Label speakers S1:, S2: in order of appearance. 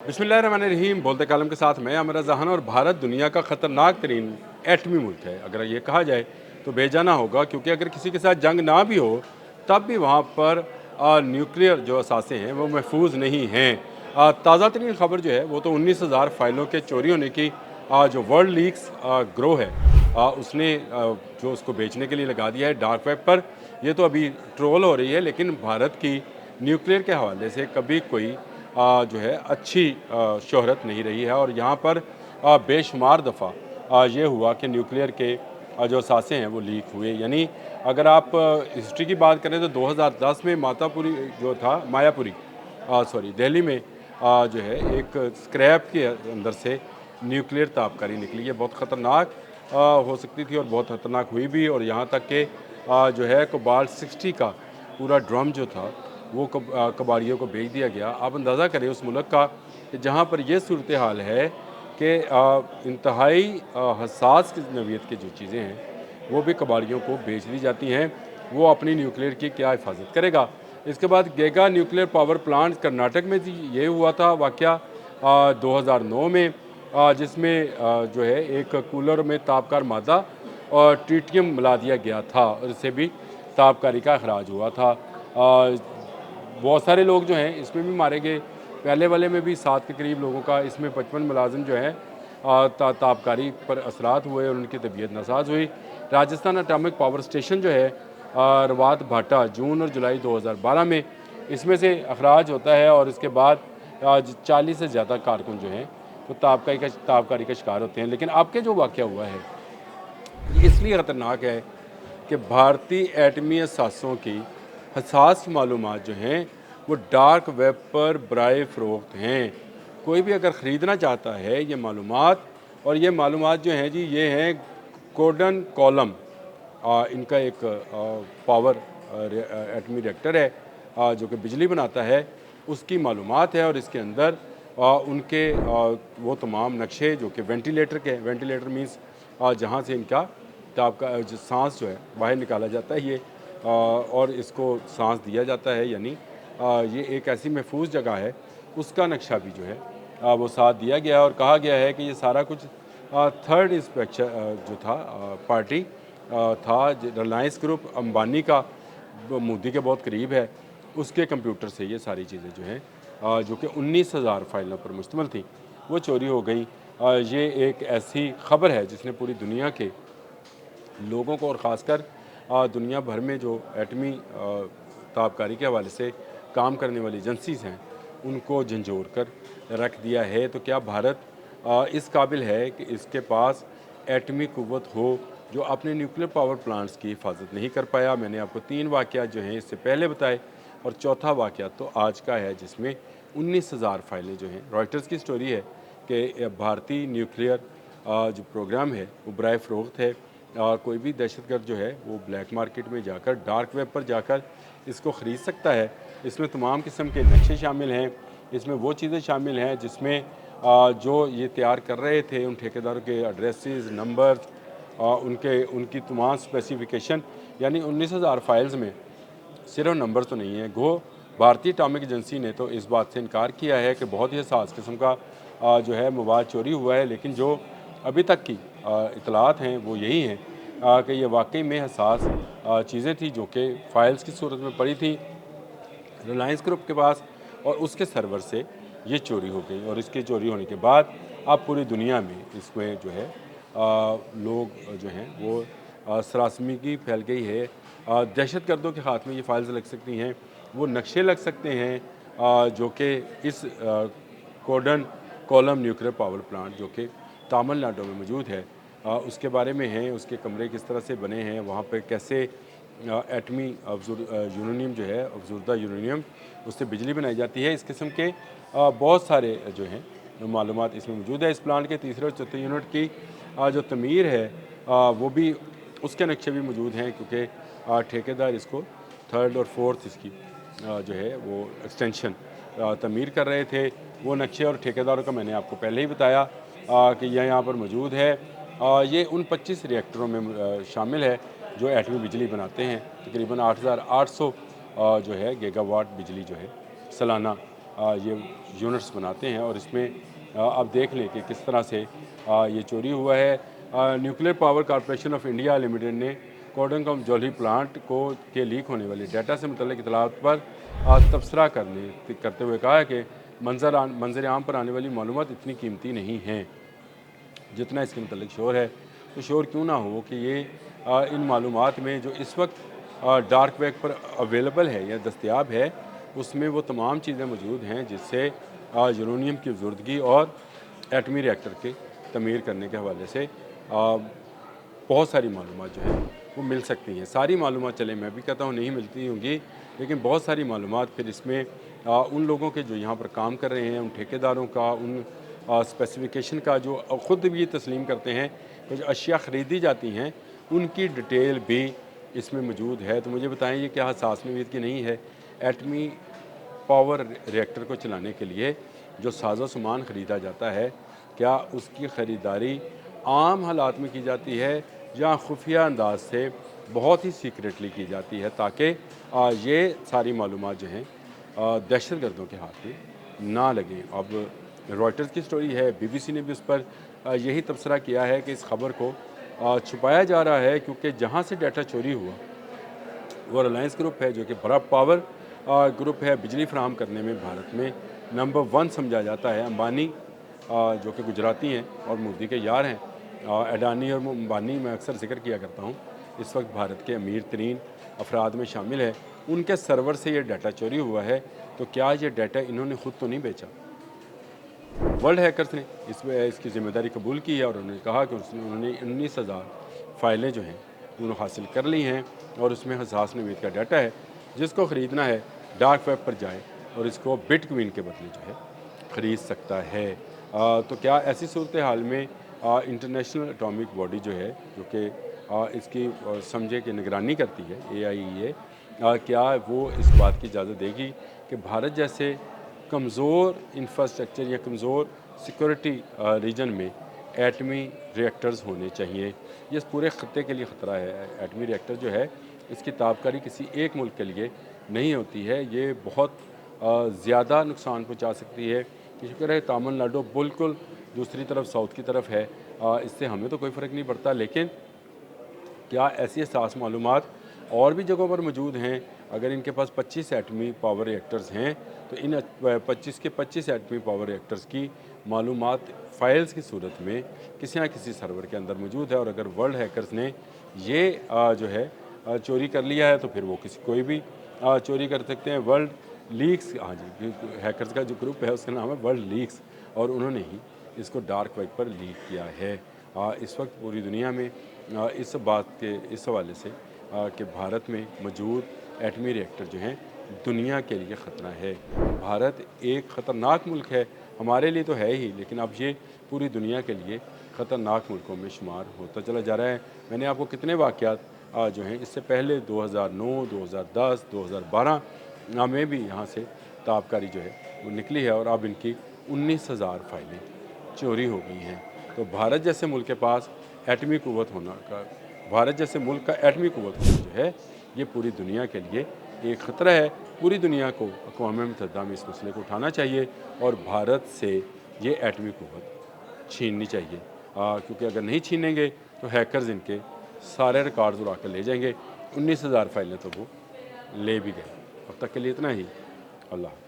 S1: बिस्मिल्लाहिर्रहमानिर्रहीम। बोलते कालम के साथ मैं अमर जहान। और भारत दुनिया का ख़तरनाक तरीन एटमी मुल्क है, अगर ये कहा जाए तो बेजाना होगा, क्योंकि अगर किसी के साथ जंग ना भी हो तब भी वहाँ पर न्यूक्लियर जो असासे हैं वो महफूज नहीं हैं। ताज़ा तरीन खबर जो है वो तो 19,000 फाइलों के चोरी होने की जो वर्ल्ड लीक्स ग्रो है उसने जो उसको बेचने के लिए लगा दिया है डार्क वेब पर। यह तो अभी ट्रोल हो रही है, लेकिन भारत की न्यूक्लियर के हवाले से कभी कोई जो है अच्छी शोहरत नहीं रही है। और यहाँ पर बेशुमार दफ़ा ये हुआ कि न्यूक्लियर के जो असासे हैं वो लीक हुए। यानी अगर आप हिस्ट्री की बात करें तो 2010 में मातापुरी जो था मायापुरी सॉरी दिल्ली में जो है एक स्क्रैप के अंदर से न्यूक्लियर ताबकारी निकली। ये बहुत ख़तरनाक हो सकती थी और बहुत ख़तरनाक हुई भी। और यहाँ तक कि जो है कोबाल्ट 60 का पूरा ड्रम जो था वो कबाड़ियों को बेच दिया गया। आप अंदाज़ा करें उस मुल्क का कि जहाँ पर यह सूरत हाल है कि इंतहाई हसास नौइयत की जो चीज़ें हैं वो भी कबाड़ियों को बेच दी जाती हैं। वो अपनी न्यूक्लियर की क्या हिफाजत करेगा। इसके बाद गेगा न्यूक्लियर पावर प्लांट कर्नाटक में ये हुआ था वाक़या 2009 में, जिसमें जो है एक कूलर में तापकार मादा और ट्रीटियम मिला दिया गया था और इससे भी तापकारी का अखराज हुआ था। बहुत सारे लोग जो हैं इसमें भी मारे गए। पहले वाले में भी 7 के करीब लोगों का, इसमें 55 मुलाजिम जो हैं ताबकारी पर असरात हुए और उनकी तबीयत नासाज हुई। राजस्थान एटॉमिक पावर स्टेशन जो है रवात भाटा जून और जुलाई 2012 में इसमें से अखराज होता है और इसके बाद 40 से ज़्यादा कारकुन जो हैं वो ताबकारी का शिकार होते हैं। लेकिन आपके जो वाक़या हुआ है ये इसलिए ख़तरनाक है कि भारतीय एटमी असासों की हसास मालूमात जो हैं वो डार्क वेब पर बराए फ़रोख्त हैं। कोई भी अगर ख़रीदना चाहता है ये मालूमात, और ये मालूमात जो हैं जी ये हैं गोल्डन कॉलम, इनका एक पावर एटमी रिएक्टर है जो कि बिजली बनाता है, उसकी मालूमात है। और इसके अंदर उनके वो तमाम नक्शे जो कि वेंटिलेटर के, वेंटिलेटर मीन्स जहाँ से इनका आपका जो सांस जो है बाहर निकाला जाता है ये और इसको सांस दिया जाता है, यानी ये एक ऐसी महफूज जगह है उसका नक्शा भी जो है वो साथ दिया गया। और कहा गया है कि ये सारा कुछ थर्ड इंस्पेक्शन जो था पार्टी था रिलायंस ग्रुप अंबानी का, मोदी के बहुत करीब है, उसके कंप्यूटर से ये सारी चीज़ें जो हैं जो कि 19,000 फाइलों पर मुश्तमिल थी वो चोरी हो गई। ये एक ऐसी ख़बर है जिसने पूरी दुनिया के लोगों को और ख़ासकर दुनिया भर में जो एटमी ताबकारी के हवाले से काम करने वाली एजेंसीज़ हैं उनको झंझोर कर रख दिया है। तो क्या भारत इस काबिल है कि इसके पास एटमी क़ुव्वत हो जो अपने न्यूक्लियर पावर प्लांट्स की हिफाजत नहीं कर पाया। मैंने आपको 3 वाक़या जो हैं इससे पहले बताए और चौथा वाक़या तो आज का है जिसमें 19,000 फाइलें जो हैं। रॉयटर्स की स्टोरी है कि भारतीय न्यूक्लियर जो प्रोग्राम है वो बराए फ़रोख्त है। कोई भी दहशतगर्द जो है वो ब्लैक मार्केट में जाकर, डार्क वेब पर जाकर इसको ख़रीद सकता है। इसमें तमाम किस्म के नक्शे शामिल हैं, इसमें वो चीज़ें शामिल हैं जिसमें जो ये तैयार कर रहे थे उन ठेकेदारों के एड्रेसेस, नंबर, उनकी तमाम स्पेसिफिकेशन, यानी 19,000 फाइल्स में सिर्फ नंबर तो नहीं है। गो भारतीय एटॉमिक एजेंसी ने तो इस बात से इनकार किया है कि बहुत ही हसास किस्म का जो है मवाद चोरी हुआ है, लेकिन जो अभी तक की इतलात हैं वो यही हैं कि ये वाकई में हसास चीज़ें थी जो कि फ़ाइल्स की सूरत में पड़ी थी रिलायंस ग्रुप के पास और उसके सर्वर से ये चोरी हो गई। और इसके चोरी होने के बाद अब पूरी दुनिया में इसमें जो है लोग जो हैं वो सरासमगी फैल गई है। दहशतगर्दों के हाथ में ये फाइल्स लग सकती हैं, वो नक्शे लग सकते हैं जो कि इस golden column nuclear power plant जो कि तमिलनाडु में मौजूद है उसके बारे में है। उसके कमरे किस तरह से बने हैं, वहाँ पे कैसे एटमी यूरेनियम जो है, अफजुर्दा यूरेनियम, उससे बिजली बनाई जाती है। इस किस्म के बहुत सारे जो हैं मालूमात इसमें मौजूद है। इस प्लांट के तीसरे और चौथे यूनिट की जो तमीर है वो भी, उसके नक्शे भी मौजूद हैं, क्योंकि ठेकेदार इसको थर्ड और फोर्थ इसकी जो है वो एक्सटेंशन तमीर कर रहे थे। वो नक्शे और ठेकेदारों का मैंने आपको पहले ही बताया कि यह यहाँ पर मौजूद है। ये उन 25 रिएक्टरों में शामिल है जो एटमी बिजली बनाते हैं। तकरीबन 8,800 जो है गीगावाट बिजली जो है सालाना ये यूनिट्स बनाते हैं और इसमें आप देख लें कि किस तरह से ये चोरी हुआ है। Nuclear power corporation of India limited ने कोडंगम जौहरी प्लांट को के लीक होने वाले डाटा से मुतल्लिक इतलात पर तबसरा करते हुए कहा है कि मंजर आम पर आने वाली मालूमात इतनी कीमती नहीं हैं जितना इसके मुतल्लिक शोर है। तो शोर क्यों ना हो कि ये इन मालूमात में जो इस वक्त डार्क वेब पर अवेलेबल है या दस्तयाब है, उसमें वो तमाम चीज़ें मौजूद हैं जिससे यूरेनियम की ज़रूरतगी और एटमी रिएक्टर के तमीर करने के हवाले से बहुत सारी मालूमात जो है वो मिल सकती हैं। सारी मालूमात चले मैं भी कहता हूँ नहीं मिलती होंगी, लेकिन बहुत सारी मालूमात फिर इसमें उन लोगों के जो यहाँ पर काम कर रहे हैं, उन ठेकेदारों का, उन स्पेसिफिकेशन का जो ख़ुद भी तस्लीम करते हैं कि जो अशिया ख़रीदी जाती हैं उनकी डिटेल भी इसमें मौजूद है। तो मुझे बताएं ये क्या हसास नवीद की नहीं है? एटमी पावर रिएक्टर को चलाने के लिए जो साजो सामान ख़रीदा जाता है, क्या उसकी ख़रीदारी आम हालात में की जाती है या खुफिया अंदाज से बहुत ही सीक्रेटली की जाती है ताकि ये सारी मालूमात जो हैं दहशत गर्दों के हाथ में ना लगें? अब रॉयटर्स की स्टोरी है, BBC ने भी उस पर यही तबसरा किया है कि इस खबर को छुपाया जा रहा है क्योंकि जहाँ से डाटा चोरी हुआ वो रिलायंस ग्रुप है जो कि बड़ा पावर ग्रुप है, बिजली फराहम करने में भारत में नंबर 1 समझा जाता है। अंबानी जो कि गुजराती हैं और मोदी के यार हैं, अडानी और अंबानी मैं अक्सर जिक्र किया करता हूँ, इस वक्त भारत के अमीर तरीन अफराद में शामिल है। उनके सर्वर से ये डाटा चोरी हुआ है, तो क्या ये डाटा इन्होंने ख़ुद तो नहीं बेचा? वर्ल्ड हैकर्स ने इसकी ज़िम्मेदारी कबूल की है और उन्होंने कहा कि उन्होंने 19,000 फाइलें जो हैं उन्होंने हासिल कर ली हैं और उसमें हसास नवीद का डाटा है। जिसको ख़रीदना है डार्क वेब पर जाए और इसको बिटकॉइन के बदले जो है ख़रीद सकता है। तो क्या ऐसी सूरत हाल में इंटरनेशनल एटॉमिक बॉडी जो है जो कि इसकी समझे कि निगरानी करती है, AIEA, क्या वो इस बात की इजाज़त देगी कि भारत जैसे कमज़ोर इंफ्रास्ट्रक्चर या कमज़ोर सिक्योरिटी रीजन में एटमी रिएक्टर्स होने चाहिए? ये इस पूरे ख़त्ते के लिए ख़तरा है। एटमी रिएक्टर जो है इसकी ताबकारी किसी एक मुल्क के लिए नहीं होती है, ये बहुत ज़्यादा नुकसान पहुंचा सकती है। शुक्र है तमिलनाडु बिल्कुल दूसरी तरफ साउथ की तरफ है, इससे हमें तो कोई फ़र्क नहीं पड़ता, लेकिन क्या ऐसी हसास मालूमात और भी जगहों पर मौजूद हैं? अगर इनके पास 25 एटमी पावर रिएक्टर्स हैं तो इन 25 के 25 एटमी पावर रिएक्टर्स की मालूमात फ़ाइल्स की सूरत में किसी न किसी सर्वर के अंदर मौजूद है। और अगर वर्ल्ड हैकर्स ने ये जो है चोरी कर लिया है तो फिर वो कोई भी चोरी कर सकते हैं। वर्ल्ड लीक्स, हाँ जी, हैकर्स का जो ग्रुप है उसका नाम है वर्ल्ड लीक्स और उन्होंने ही इसको डार्क वेब पर लीक किया है। इस वक्त पूरी दुनिया में इस बात के इस हवाले से कि भारत में मौजूद एटमी रिएक्टर जो हैं दुनिया के लिए ख़तरा है। भारत एक ख़तरनाक मुल्क है, हमारे लिए तो है ही, लेकिन अब ये पूरी दुनिया के लिए ख़तरनाक मुल्कों में शुमार होता चला जा रहा है। मैंने आपको कितने वाक़यात जो हैं इससे पहले 2009, 2010, 2012 में भी यहाँ से ताबकारी जो है वो निकली है और अब इनकी 19,000 फाइलें चोरी हो गई हैं। तो भारत जैसे मुल्क के पास एटमी क़ुव्वत होना का भारत जैसे मुल्क का एटमी क़ुव्वत होना जो है ये पूरी दुनिया के लिए एक ख़तरा है। पूरी दुनिया को अक़वाम मुत्तहिदा में इस मसले को उठाना चाहिए और भारत से ये एटमी क़ुव्वत छीननी चाहिए, क्योंकि अगर नहीं छीनेंगे तो हैकर्स इनके सारे रिकॉर्ड्स उड़ा कर ले जाएंगे। 19,000 फाइलें तो वो ले भी गए। अब तक के लिए इतना ही। अल्लाह।